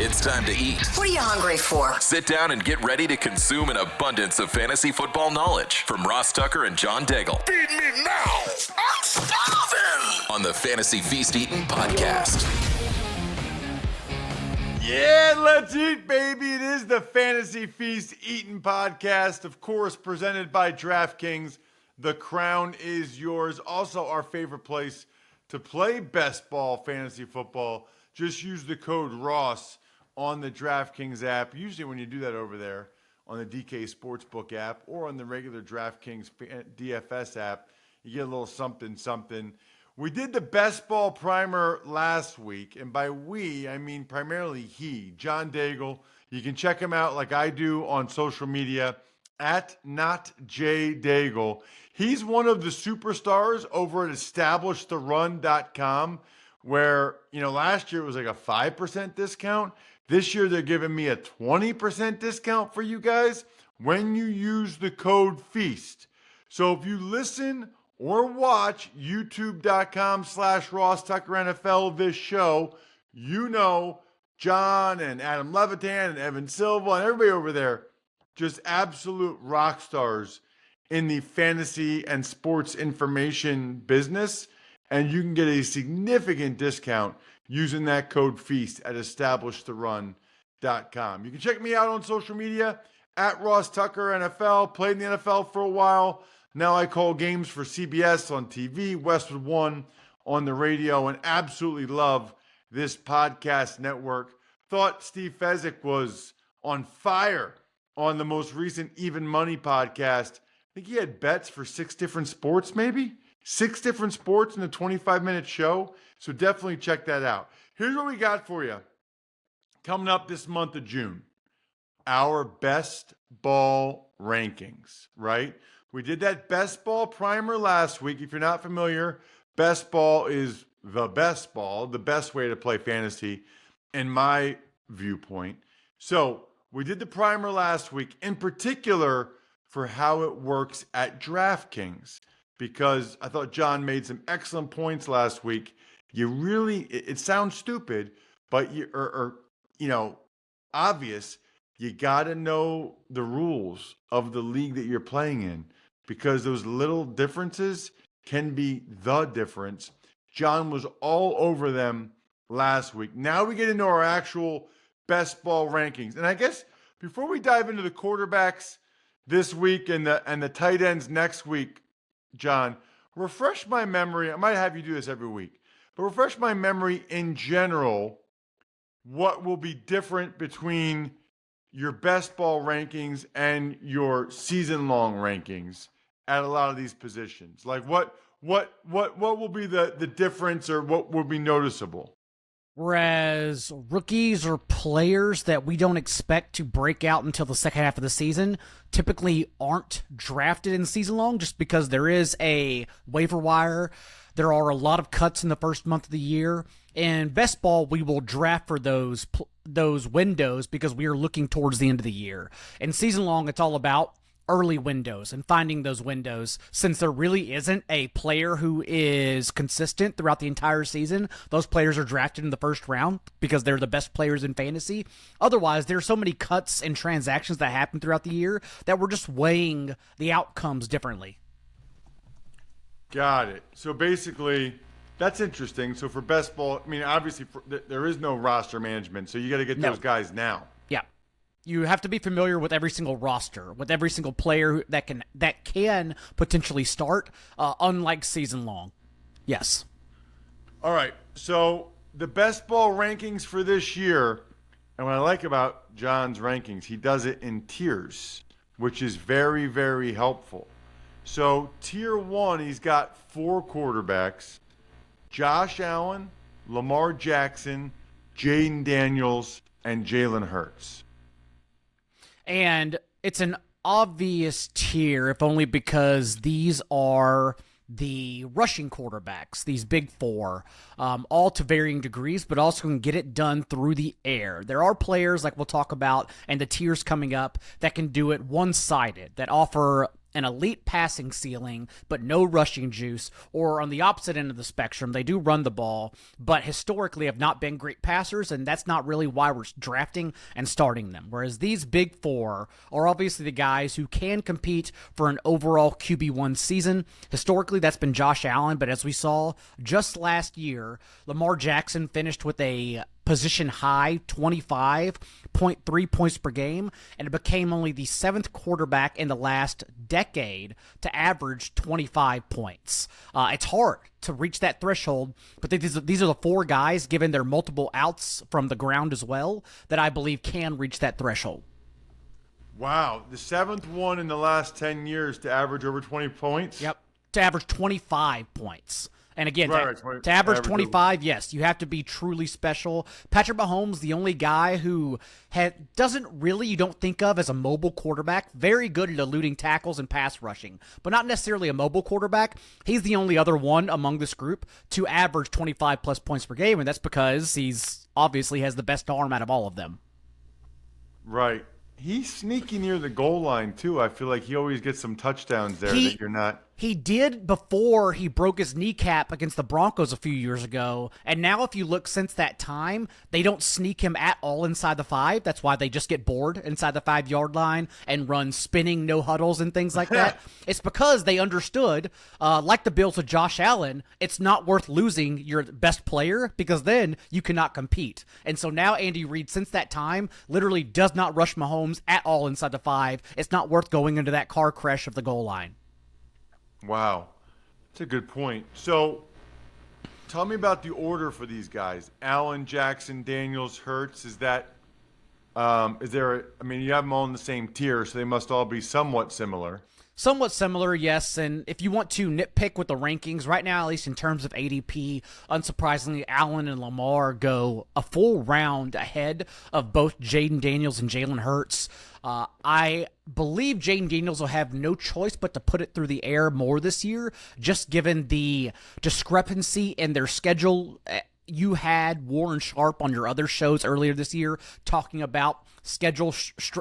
It's time to eat. What are you hungry for? Sit down and get ready to consume an abundance of fantasy football knowledge from Ross Tucker and John Daigle. Feed me now. I'm starving. On the Fantasy Feast Eatin' podcast. Yeah, let's eat, baby. It is the Fantasy Feast Eatin' podcast, of course, presented by DraftKings. The crown is yours. Also, our favorite place to play best ball fantasy football. Just use the code ROSS on the DraftKings app. Usually when you do that over there on the DK Sportsbook app or on the regular DraftKings DFS app, you get a little something. We did the best ball primer last week, and by we, I mean primarily he, John Daigle. You can check him out like I do on social media at NotJDaigle. He's one of the superstars over at EstablishTheRun.com, where, last year it was like a 5% discount. This year they're giving me a 20% discount for you guys when you use the code FEAST. So if you listen or watch youtube.com/Ross Tucker NFL this show, John and Adam Levitan and Evan Silva and everybody over there, just absolute rock stars in the fantasy and sports information business. And you can get a significant discount using that code FEAST at EstablishTheRun.com. You can check me out on social media at Ross Tucker NFL. Played in the NFL for a while. Now I call games for CBS on TV, Westwood One on the radio, and absolutely love this podcast network. Thought Steve Fezzik was on fire on the most recent Even Money podcast. I think he had bets for 6 different sports, maybe? 6 different sports in a 25-minute show. So definitely check that out. Here's what we got for you. Coming up this month of June, our best ball rankings, right? We did that best ball primer last week. If you're not familiar, best ball is the best ball, the best way to play fantasy in my viewpoint. So we did the primer last week, in particular for how it works at DraftKings, because I thought John made some excellent points last week. You really, it sounds stupid, but obvious. You got to know the rules of the league that you're playing in, because those little differences can be the difference. John was all over them last week. Now we get into our actual best ball rankings. And I guess before we dive into the quarterbacks this week and the tight ends next week, John, refresh my memory. I might have you do this every week, but refresh my memory in general. What will be different between your best ball rankings and your season-long rankings at a lot of these positions? Like what will be the difference, or what will be noticeable? Whereas rookies or players that we don't expect to break out until the second half of the season typically aren't drafted in season long, just because there is a waiver wire. There are a lot of cuts in the first month of the year. In best ball, we will draft for those windows because we are looking towards the end of the year. In season long, it's all about early windows and finding those windows. Since there really isn't a player who is consistent throughout the entire season, those players are drafted in the first round because they're the best players in fantasy. Otherwise, there are so many cuts and transactions that happen throughout the year that we're just weighing the outcomes differently. Got it. So basically, that's interesting. So for best ball, I mean, obviously there is no roster management, so you got to get those guys now. Yeah. You have to be familiar with every single roster, with every single player that can potentially start, unlike season long. Yes. All right. So the best ball rankings for this year, and what I like about John's rankings, he does it in tiers, which is very, very helpful. So tier 1, he's got 4 quarterbacks: Josh Allen, Lamar Jackson, Jaden Daniels, and Jalen Hurts. And it's an obvious tier, if only because these are the rushing quarterbacks, these big 4, all to varying degrees, but also can get it done through the air. There are players, like we'll talk about, and the tiers coming up, that can do it one-sided, that offer an elite passing ceiling, but no rushing juice, or on the opposite end of the spectrum, they do run the ball, but historically have not been great passers, and that's not really why we're drafting and starting them. Whereas these big four are obviously the guys who can compete for an overall QB1 season. Historically, that's been Josh Allen, but as we saw just last year, Lamar Jackson finished with a position high 25.3 points per game, and it became only the seventh quarterback in the last decade to average 25 points. It's hard to reach that threshold, but these are the four guys, given their multiple outs from the ground as well, that I believe can reach that threshold. Wow, the seventh one in the last 10 years to average over 20 points? Yep, to average 25 points. And again, Right, to average 25, yes, you have to be truly special. Patrick Mahomes, the only guy who doesn't really, you don't think of as a mobile quarterback, very good at eluding tackles and pass rushing, but not necessarily a mobile quarterback. He's the only other one among this group to average 25 plus points per game, and that's because he's obviously has the best arm out of all of them. Right. He's sneaky near the goal line, too. I feel like he always gets some touchdowns there that you're not. He did before he broke his kneecap against the Broncos a few years ago. And now if you look since that time, they don't sneak him at all inside the 5. That's why they just get bored inside the 5-yard line and run spinning no huddles and things like that. It's because they understood, like the Bills with Josh Allen, it's not worth losing your best player because then you cannot compete. And so now Andy Reid, since that time, literally does not rush Mahomes at all inside the 5. It's not worth going into that car crash of the goal line. Wow. That's a good point. So tell me about the order for these guys. Allen, Jackson, Daniels, Hurts. Is there you have them all in the same tier, so they must all be somewhat similar. Somewhat similar, yes, and if you want to nitpick with the rankings, right now, at least in terms of ADP, unsurprisingly, Allen and Lamar go a full round ahead of both Jaden Daniels and Jalen Hurts. I believe Jaden Daniels will have no choice but to put it through the air more this year, just given the discrepancy in their schedule. You had Warren Sharp on your other shows earlier this year talking about schedule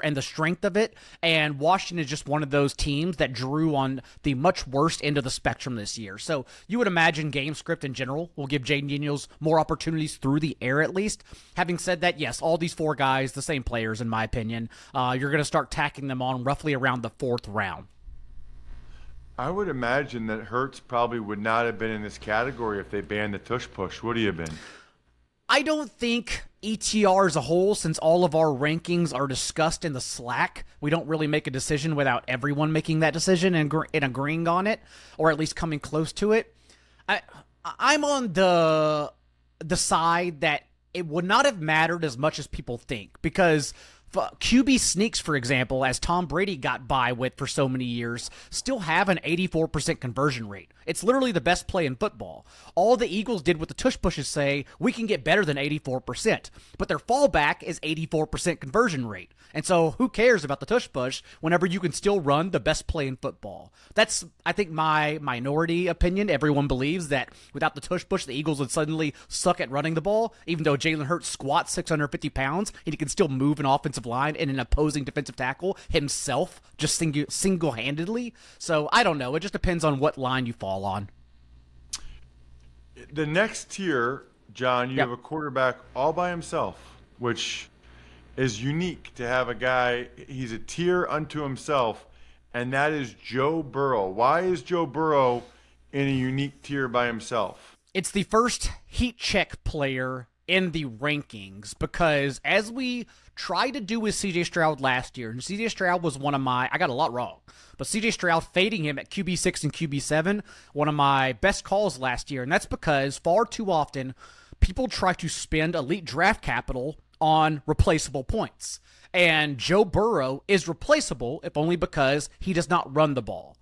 and the strength of it, and Washington is just one of those teams that drew on the much worst end of the spectrum this year. So you would imagine game script in general will give Jaden Daniels more opportunities through the air at least. Having said that, yes, all these four guys, the same players in my opinion. You're going to start tacking them on roughly around the 4th round. I would imagine that Hurts probably would not have been in this category if they banned the tush push. Would he have been? I don't think ETR as a whole, since all of our rankings are discussed in the Slack, we don't really make a decision without everyone making that decision and agreeing on it, or at least coming close to it. I'm on the side that it would not have mattered as much as people think, because QB sneaks, for example, as Tom Brady got by with for so many years, still have an 84% conversion rate. It's literally the best play in football. All the Eagles did with the tush pushes say, we can get better than 84%, but their fallback is 84% conversion rate. And so who cares about the tush push whenever you can still run the best play in football? That's, I think, my minority opinion. Everyone believes that without the tush push, the Eagles would suddenly suck at running the ball, even though Jalen Hurts squats 650 pounds, and he can still move an offensive line and an opposing defensive tackle himself, just single-handedly. So I don't know. It just depends on what line you fall on. The next tier, John, you have a quarterback all by himself, which is unique to have a guy. He's a tier unto himself, and that is Joe Burrow. Why is Joe Burrow in a unique tier by himself? It's the first heat check player in the rankings, because as we tried to do with CJ Stroud last year, and CJ Stroud was I got a lot wrong, but CJ Stroud fading him at QB6 and QB7, one of my best calls last year, and that's because far too often people try to spend elite draft capital on replaceable points. And Joe Burrow is replaceable, if only because he does not run the ball.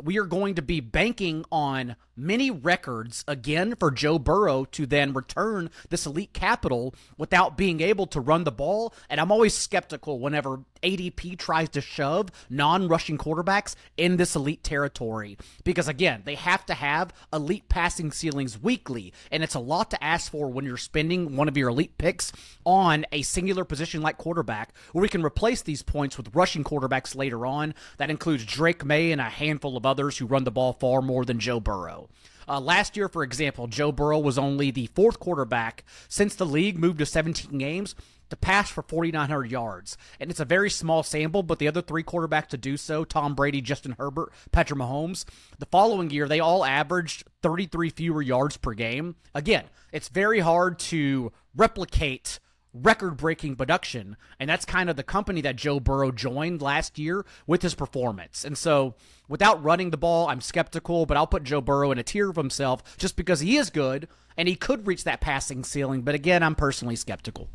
We are going to be banking on many records again for Joe Burrow to then return this elite capital without being able to run the ball. And I'm always skeptical whenever ADP tries to shove non-rushing quarterbacks in this elite territory because, again, they have to have elite passing ceilings weekly, and it's a lot to ask for when you're spending one of your elite picks on a singular position like quarterback, where we can replace these points with rushing quarterbacks later on. That includes Drake May and a handful of others who run the ball far more than Joe Burrow. Last year, for example, Joe Burrow was only the fourth quarterback since the league moved to 17 games to pass for 4,900 yards. And it's a very small sample, but the other three quarterbacks to do so, Tom Brady, Justin Herbert, Patrick Mahomes, the following year, they all averaged 33 fewer yards per game. Again, it's very hard to replicate record-breaking production, and that's kind of the company that Joe Burrow joined last year with his performance. And so, without running the ball, I'm skeptical, but I'll put Joe Burrow in a tier of himself just because he is good, and he could reach that passing ceiling, but again, I'm personally skeptical.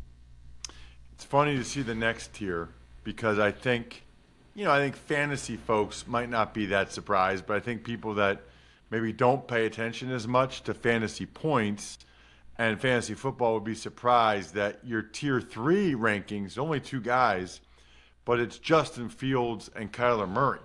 It's funny to see the next tier because I think fantasy folks might not be that surprised, but I think people that maybe don't pay attention as much to fantasy points and fantasy football would be surprised that your tier 3 rankings, only two guys, but it's Justin Fields and Kyler Murray.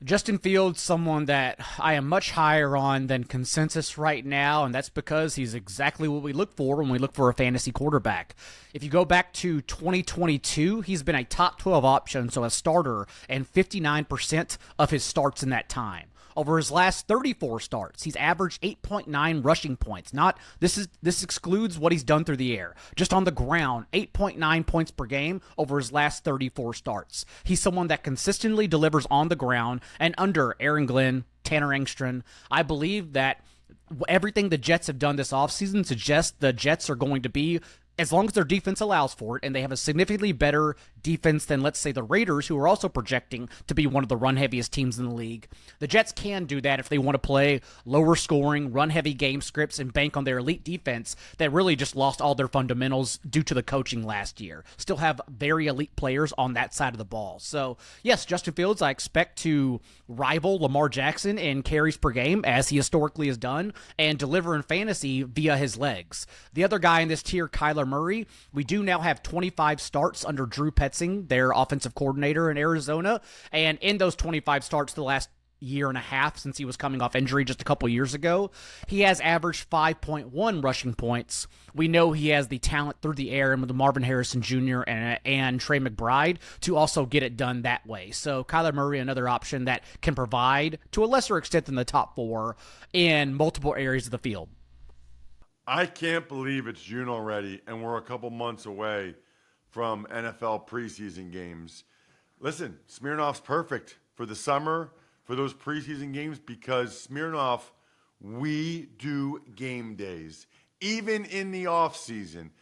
Justin Fields, someone that I am much higher on than consensus right now, and that's because he's exactly what we look for when we look for a fantasy quarterback. If you go back to 2022, he's been a top 12 option, so a starter, and 59% of his starts in that time. Over his last 34 starts, he's averaged 8.9 rushing points. This excludes what he's done through the air. Just on the ground, 8.9 points per game over his last 34 starts. He's someone that consistently delivers on the ground, and under Aaron Glenn, Tanner Engstrand, I believe that everything the Jets have done this offseason suggests the Jets are going to be, as long as their defense allows for it, and they have a significantly better defense than, let's say, the Raiders, who are also projecting to be one of the run-heaviest teams in the league. The Jets can do that if they want to play lower-scoring, run-heavy game scripts and bank on their elite defense that really just lost all their fundamentals due to the coaching last year. Still have very elite players on that side of the ball. So, yes, Justin Fields, I expect to rival Lamar Jackson in carries per game, as he historically has done, and deliver in fantasy via his legs. The other guy in this tier, Kyler Murray, we do now have 25 starts under Drew Petzing, their offensive coordinator in Arizona, and in those 25 starts the last year and a half since he was coming off injury just a couple years ago, he has averaged 5.1 rushing points. We know he has the talent through the air and with Marvin Harrison Jr. and Trey McBride to also get it done that way. So Kyler Murray, another option that can provide, to a lesser extent than the top four, in multiple areas of the field. I can't believe it's June already, and we're a couple months away from NFL preseason games. Listen, Smirnoff's perfect for the summer, for those preseason games, because Smirnoff, we do game days, even in the off season.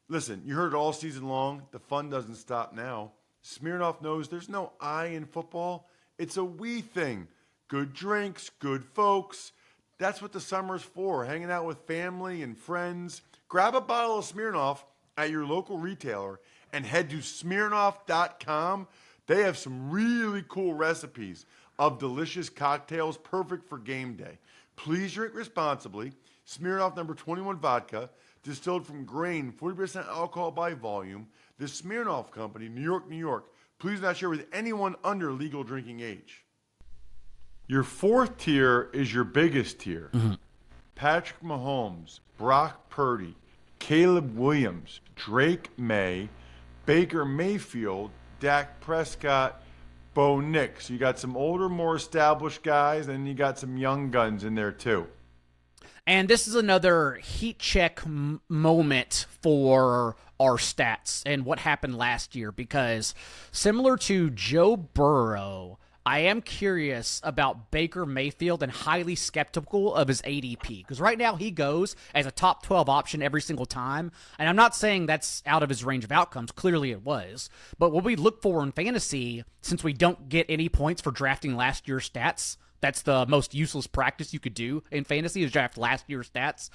Listen, you heard it all season long. The fun doesn't stop now. Smirnoff knows there's no I in football. It's a we thing. Good drinks, good folks. That's what the summer's for, hanging out with family and friends. Grab a bottle of Smirnoff at your local retailer and head to Smirnoff.com. They have some really cool recipes of delicious cocktails perfect for game day. Please drink responsibly. Smirnoff number 21 vodka, distilled from grain, 40% alcohol by volume. The Smirnoff Company, New York, New York. Please not share with anyone under legal drinking age. Your fourth tier is your biggest tier. Mm-hmm. Patrick Mahomes, Brock Purdy, Caleb Williams, Drake May, Baker Mayfield, Dak Prescott, Bo Nix. You got some older, more established guys, and you got some young guns in there too. And this is another heat check moment for our stats and what happened last year, because similar to Joe Burrow, I am curious about Baker Mayfield and highly skeptical of his ADP, because right now he goes as a top 12 option every single time, and I'm not saying that's out of his range of outcomes. Clearly it was. But what we look for in fantasy, since we don't get any points for drafting last year's stats, that's the most useless practice you could do in fantasy, is draft last year's stats.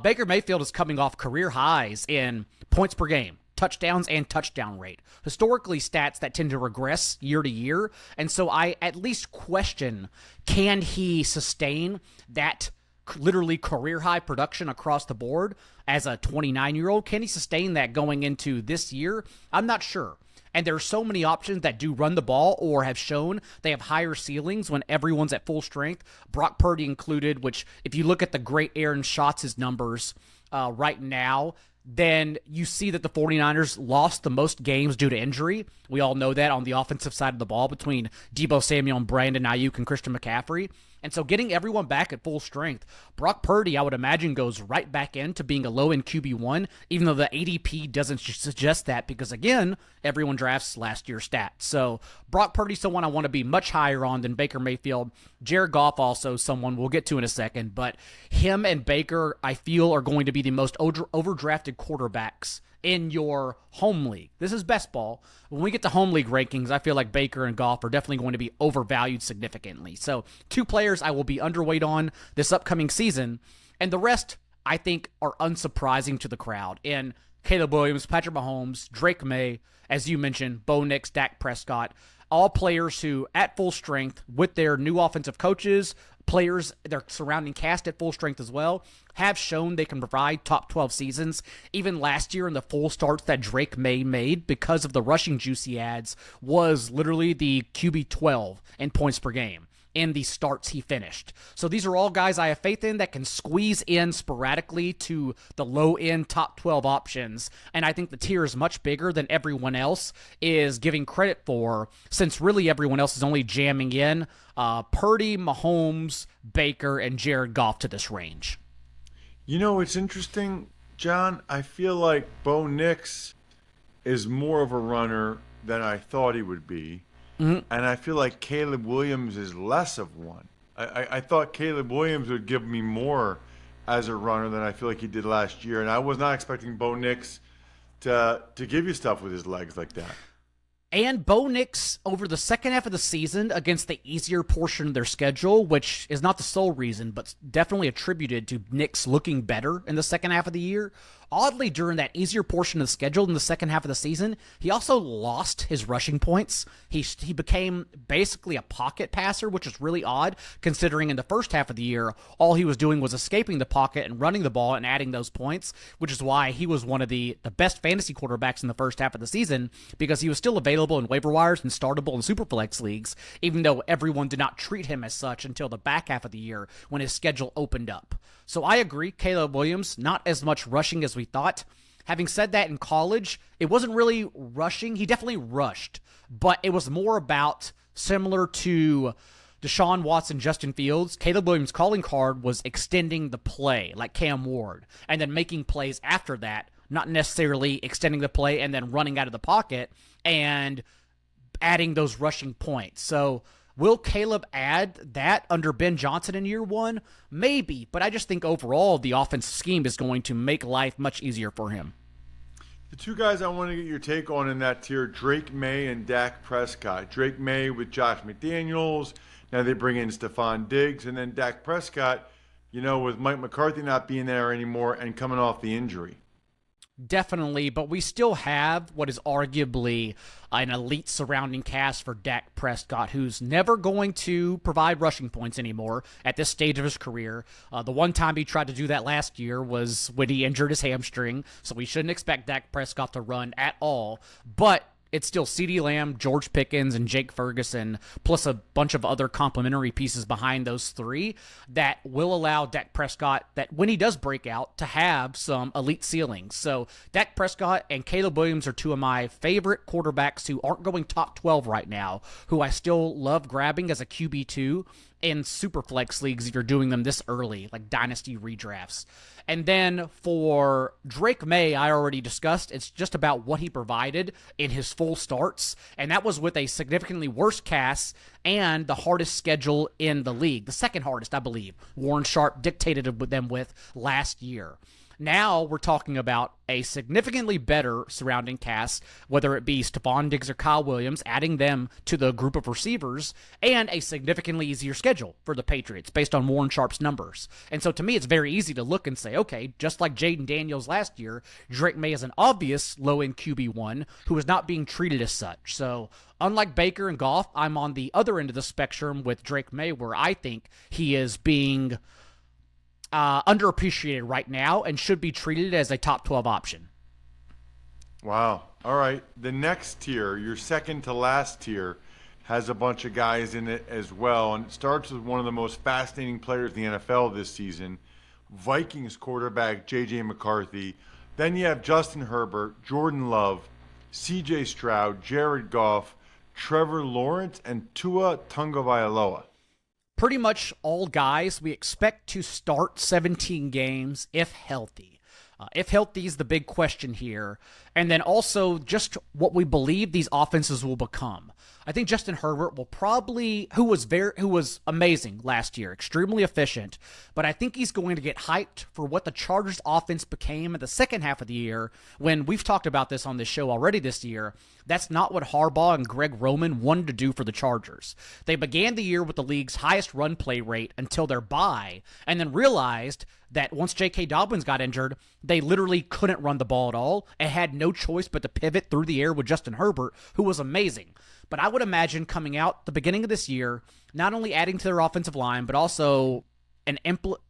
Baker Mayfield is coming off career highs in points per game, touchdowns and touchdown rate. Historically, stats that tend to regress year to year. And so I at least question, can he sustain that literally career high production across the board as a 29-year-old? Can he sustain that going into this year? I'm not sure. And there are so many options that do run the ball or have shown they have higher ceilings when everyone's at full strength, Brock Purdy included, which if you look at the great Aaron Schatz's numbers right now, then you see that the 49ers lost the most games due to injury. We all know that on the offensive side of the ball between Deebo Samuel and Brandon Ayuk and Christian McCaffrey. And so getting everyone back at full strength, Brock Purdy, I would imagine, goes right back into being a low-end QB1, even though the ADP doesn't suggest that because, again, everyone drafts last year's stats. So Brock Purdy's someone I want to be much higher on than Baker Mayfield. Jared Goff also someone we'll get to in a second, but him and Baker, I feel, are going to be the most overdrafted quarterbacks in your home league. This is best ball. When we get to home league rankings, I feel like Baker and Goff are definitely going to be overvalued significantly. So 2 players I will be underweight on this upcoming season, and the rest I think are unsurprising to the crowd. And Caleb Williams, Patrick Mahomes, Drake May, as you mentioned, Bo Nix, Dak Prescott, all players who at full strength with their new offensive coaches, players, their surrounding cast at full strength as well, have shown they can provide top 12 seasons. Even last year in the full starts that Drake May made because of the rushing juice he adds was literally the QB 12 in points per game in the starts he finished. So these are all guys I have faith in that can squeeze in sporadically to the low-end top 12 options, and I think the tier is much bigger than everyone else is giving credit for, since really everyone else is only jamming in Purdy, Mahomes, Baker, and Jared Goff to this range. You know, it's interesting, John. I feel like Bo Nix is more of a runner than I thought he would be. Mm-hmm. And I feel like Caleb Williams is less of one. I thought Caleb Williams would give me more as a runner than I feel like he did last year. And I was not expecting Bo Nix to give you stuff with his legs like that. And Bo Nix, over the second half of the season against the easier portion of their schedule, which is not the sole reason, but definitely attributed to Nix looking better in the second half of the year. Oddly, during that easier portion of the schedule in the second half of the season, he also lost his rushing points. He became basically a pocket passer, which is really odd, considering in the first half of the year, all he was doing was escaping the pocket and running the ball and adding those points, which is why he was one of the best fantasy quarterbacks in the first half of the season, because he was still available in waiver wires and startable in Superflex leagues, even though everyone did not treat him as such until the back half of the year when his schedule opened up. So I agree, Caleb Williams, not as much rushing as we thought. Having said that, in college, it wasn't really rushing. He definitely rushed, but it was more about, similar to Deshaun Watson, Justin Fields, Caleb Williams' calling card was extending the play, like Cam Ward, and then making plays after that, not necessarily extending the play and then running out of the pocket and adding those rushing points. So will Caleb add that under Ben Johnson in year one? Maybe, but I just think overall the offensive scheme is going to make life much easier for him. The 2 guys I want to get your take on in that tier, Drake May and Dak Prescott. Drake May with Josh McDaniels. Now they bring in Stephon Diggs. And then Dak Prescott, you know, with Mike McCarthy not being there anymore and coming off the injury. Definitely, but we still have what is arguably an elite surrounding cast for Dak Prescott, who's never going to provide rushing points anymore at this stage of his career. The one time he tried to do that last year was when he injured his hamstring, so we shouldn't expect Dak Prescott to run at all. But it's still CeeDee Lamb, George Pickens, and Jake Ferguson, plus a bunch of other complementary pieces behind those 3 that will allow Dak Prescott, that when he does break out, to have some elite ceilings. So Dak Prescott and Caleb Williams are 2 of my favorite quarterbacks who aren't going top 12 right now, who I still love grabbing as a QB2 in Superflex leagues if you're doing them this early, like dynasty redrafts. And then for Drake May, I already discussed, it's just about what he provided in his full starts, and that was with a significantly worse cast and the hardest schedule in the league, the second hardest, I believe, Warren Sharp dictated them with last year. Now we're talking about a significantly better surrounding cast, whether it be Stephon Diggs or Kyle Williams, adding them to the group of receivers, and a significantly easier schedule for the Patriots based on Warren Sharp's numbers. And so to me, it's very easy to look and say, okay, just like Jaden Daniels last year, Drake May is an obvious low-end QB1 who is not being treated as such. So unlike Baker and Goff, I'm on the other end of the spectrum with Drake May, where I think he is being underappreciated right now and should be treated as a top 12 option. Wow. All right. The next tier, your second to last tier, has a bunch of guys in it as well. And it starts with one of the most fascinating players in the NFL this season, Vikings quarterback J.J. McCarthy. Then you have Justin Herbert, Jordan Love, C.J. Stroud, Jared Goff, Trevor Lawrence, and Tua Tagovailoa. Pretty much all guys we expect to start 17 games if healthy. If healthy is the big question here. And then also just what we believe these offenses will become. I think Justin Herbert will probably, who was amazing last year, extremely efficient, but I think he's going to get hyped for what the Chargers offense became in the second half of the year, when we've talked about this on this show already this year. That's not what Harbaugh and Greg Roman wanted to do for the Chargers. They began the year with the league's highest run play rate until their bye, and then realized that once J.K. Dobbins got injured, they literally couldn't run the ball at all and had no choice but to pivot through the air with Justin Herbert, who was amazing. But I would imagine coming out the beginning of this year, not only adding to their offensive line, but also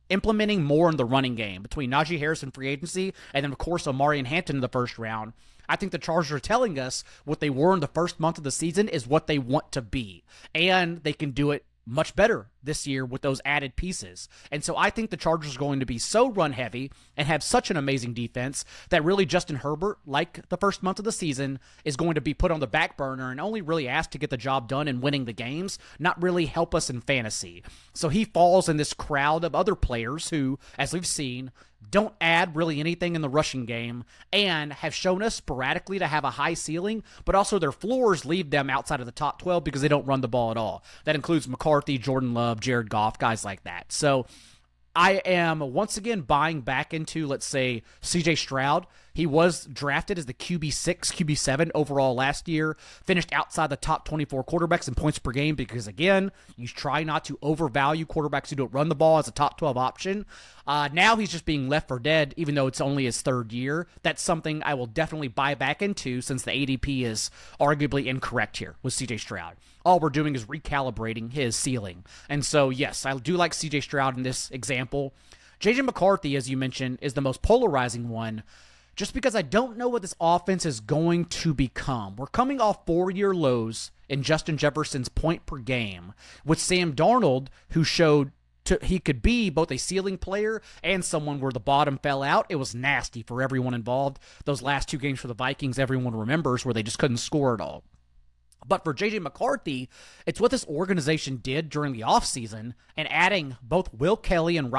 implementing more in the running game between Najee Harris in free agency and then, of course, Omarion Hampton in the first round. I think the Chargers are telling us what they were in the first month of the season is what they want to be. And they can do it much better this year with those added pieces. And so I think the Chargers are going to be so run heavy and have such an amazing defense that really Justin Herbert, like the first month of the season, is going to be put on the back burner and only really asked to get the job done and winning the games, not really help us in fantasy. So he falls in this crowd of other players who, as we've seen, don't add really anything in the rushing game and have shown us sporadically to have a high ceiling, but also their floors leave them outside of the top 12 because they don't run the ball at all. That includes McCarthy, Jordan Love, Jared Goff, guys like that. So I am once again buying back into, let's say, C.J. Stroud. He was drafted as the QB6, QB7 overall last year, finished outside the top 24 quarterbacks in points per game because, again, you try not to overvalue quarterbacks who don't run the ball as a top 12 option. Now he's just being left for dead, even though it's only his third year. That's something I will definitely buy back into since the ADP is arguably incorrect here with C.J. Stroud. All we're doing is recalibrating his ceiling. And so, yes, I do like C.J. Stroud in this example. J.J. McCarthy, as you mentioned, is the most polarizing one, just because I don't know what this offense is going to become. We're coming off 4-year lows in Justin Jefferson's point per game, with Sam Darnold, who showed he could be both a ceiling player and someone where the bottom fell out. It was nasty for everyone involved. Those last 2 games for the Vikings, everyone remembers, where they just couldn't score at all. But for J.J. McCarthy, it's what this organization did during the offseason and adding both Will Fries and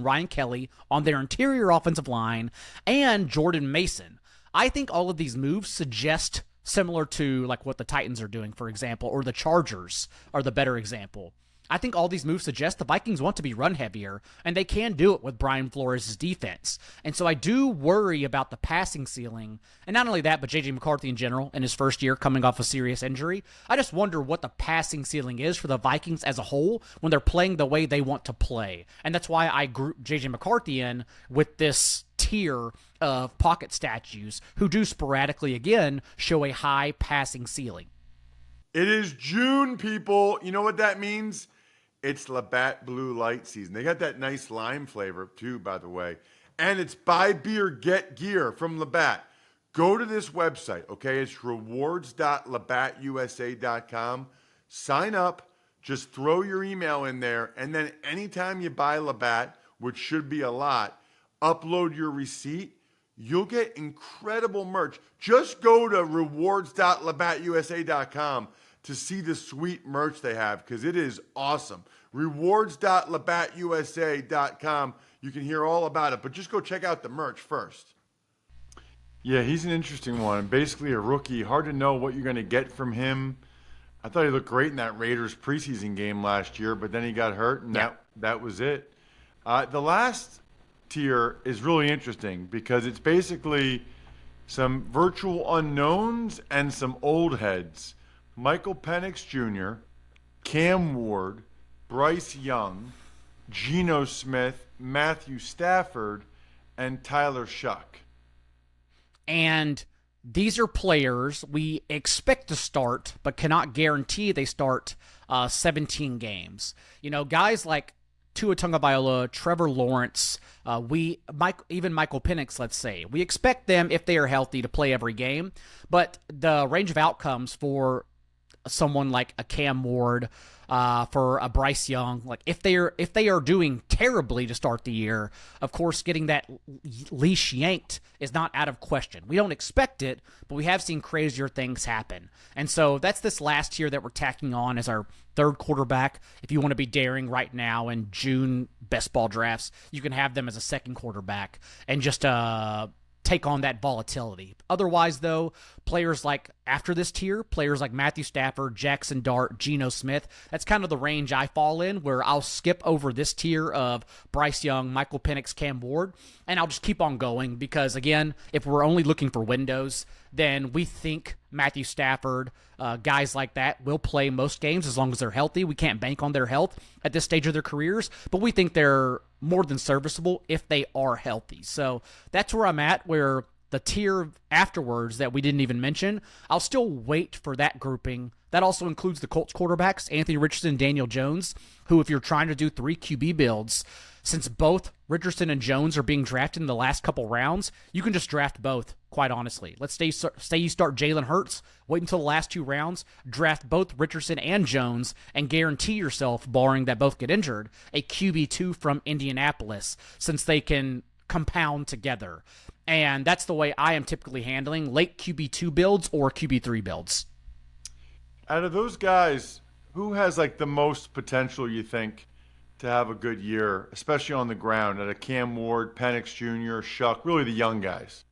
Ryan Kelly on their interior offensive line and Jordan Mason. I think all of these moves suggest similar to like what the Titans are doing, for example, or the Chargers are the better example. I think all these moves suggest the Vikings want to be run heavier, and they can do it with Brian Flores' defense. And so I do worry about the passing ceiling, and not only that, but J.J. McCarthy in general in his first year coming off a serious injury. I just wonder what the passing ceiling is for the Vikings as a whole when they're playing the way they want to play. And that's why I group J.J. McCarthy in with this tier of pocket statues who do sporadically, again, show a high passing ceiling. It is June, people. You know what that means? It's Labatt Blue Light season. They got that nice lime flavor too, by the way. And it's buy beer, get gear from Labatt. Go to this website, okay? It's rewards.labattusa.com. Sign up. Just throw your email in there. And then anytime you buy Labatt, which should be a lot, upload your receipt. You'll get incredible merch. Just go to rewards.labattusa.com to see the sweet merch they have, because it is awesome. Rewards.labattusa.com. You can hear all about it, but just go check out the merch first. Yeah, he's an interesting one. Basically a rookie. Hard to know what you're going to get from him. I thought he looked great in that Raiders preseason game last year, but then he got hurt, and that was it. The last tier is really interesting because it's basically some virtual unknowns and some old heads. Michael Penix Jr., Cam Ward, Bryce Young, Geno Smith, Matthew Stafford, and Tyler Shuck. And these are players we expect to start, but cannot guarantee they start 17 games. Guys like Tua Tagovailoa, Trevor Lawrence, even Michael Penix, let's say. We expect them, if they are healthy, to play every game, but the range of outcomes for someone like a Cam Ward, for a Bryce Young, like if they are doing terribly to start the year, of course, getting that leash yanked is not out of question. We don't expect it, but we have seen crazier things happen. And so that's this last tier that we're tacking on as our third quarterback. If you want to be daring right now in June best ball drafts, you can have them as a second quarterback and just take on that volatility. Otherwise, though, players like after this tier, players like Matthew Stafford, Jackson Dart, Geno Smith, that's kind of the range I fall in, where I'll skip over this tier of Bryce Young, Michael Penix, Cam Ward, and I'll just keep on going because, again, if we're only looking for windows, then we think Matthew Stafford, guys like that, will play most games as long as they're healthy. We can't bank on their health at this stage of their careers, but we think they're more than serviceable if they are healthy. So that's where I'm at, where the tier afterwards that we didn't even mention, I'll still wait for that grouping. That also includes the Colts quarterbacks, Anthony Richardson and Daniel Jones, who, if you're trying to do 3 QB builds, since both Richardson and Jones are being drafted in the last couple rounds, you can just draft both, quite honestly. Let's say you start Jalen Hurts, wait until the last 2 rounds, draft both Richardson and Jones, and guarantee yourself, barring that both get injured, a QB2 from Indianapolis, since they can compound together. And that's the way I am typically handling late QB2 builds or QB3 builds. Out of those guys, who has like the most potential, you think, to have a good year, especially on the ground? Out of Cam Ward, Penix Jr., Shuck, really the young guys.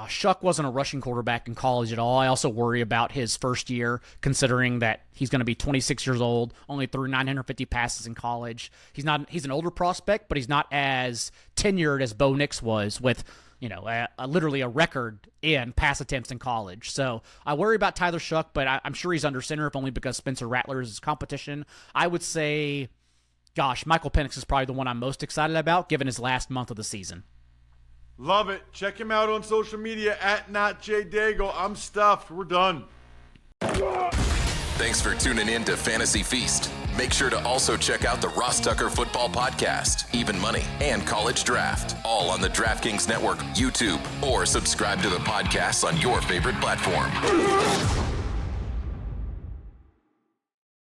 Shuck wasn't a rushing quarterback in college at all. I also worry about his first year, considering that he's going to be 26 years old, only threw 950 passes in college. He's an older prospect, but he's not as tenured as Bo Nix was with, literally a record in pass attempts in college. So I worry about Tyler Shuck, but I'm sure he's under center, if only because Spencer Rattler is his competition. I would say, Michael Penix is probably the one I'm most excited about, given his last month of the season. Love it. Check him out on social media at @NotJDaigle. I'm stuffed. We're done. Thanks for tuning in to Fantasy Feast. Make sure to also check out the Ross Tucker Football Podcast, Even Money, and College Draft, all on the DraftKings Network, YouTube, or subscribe to the podcast on your favorite platform.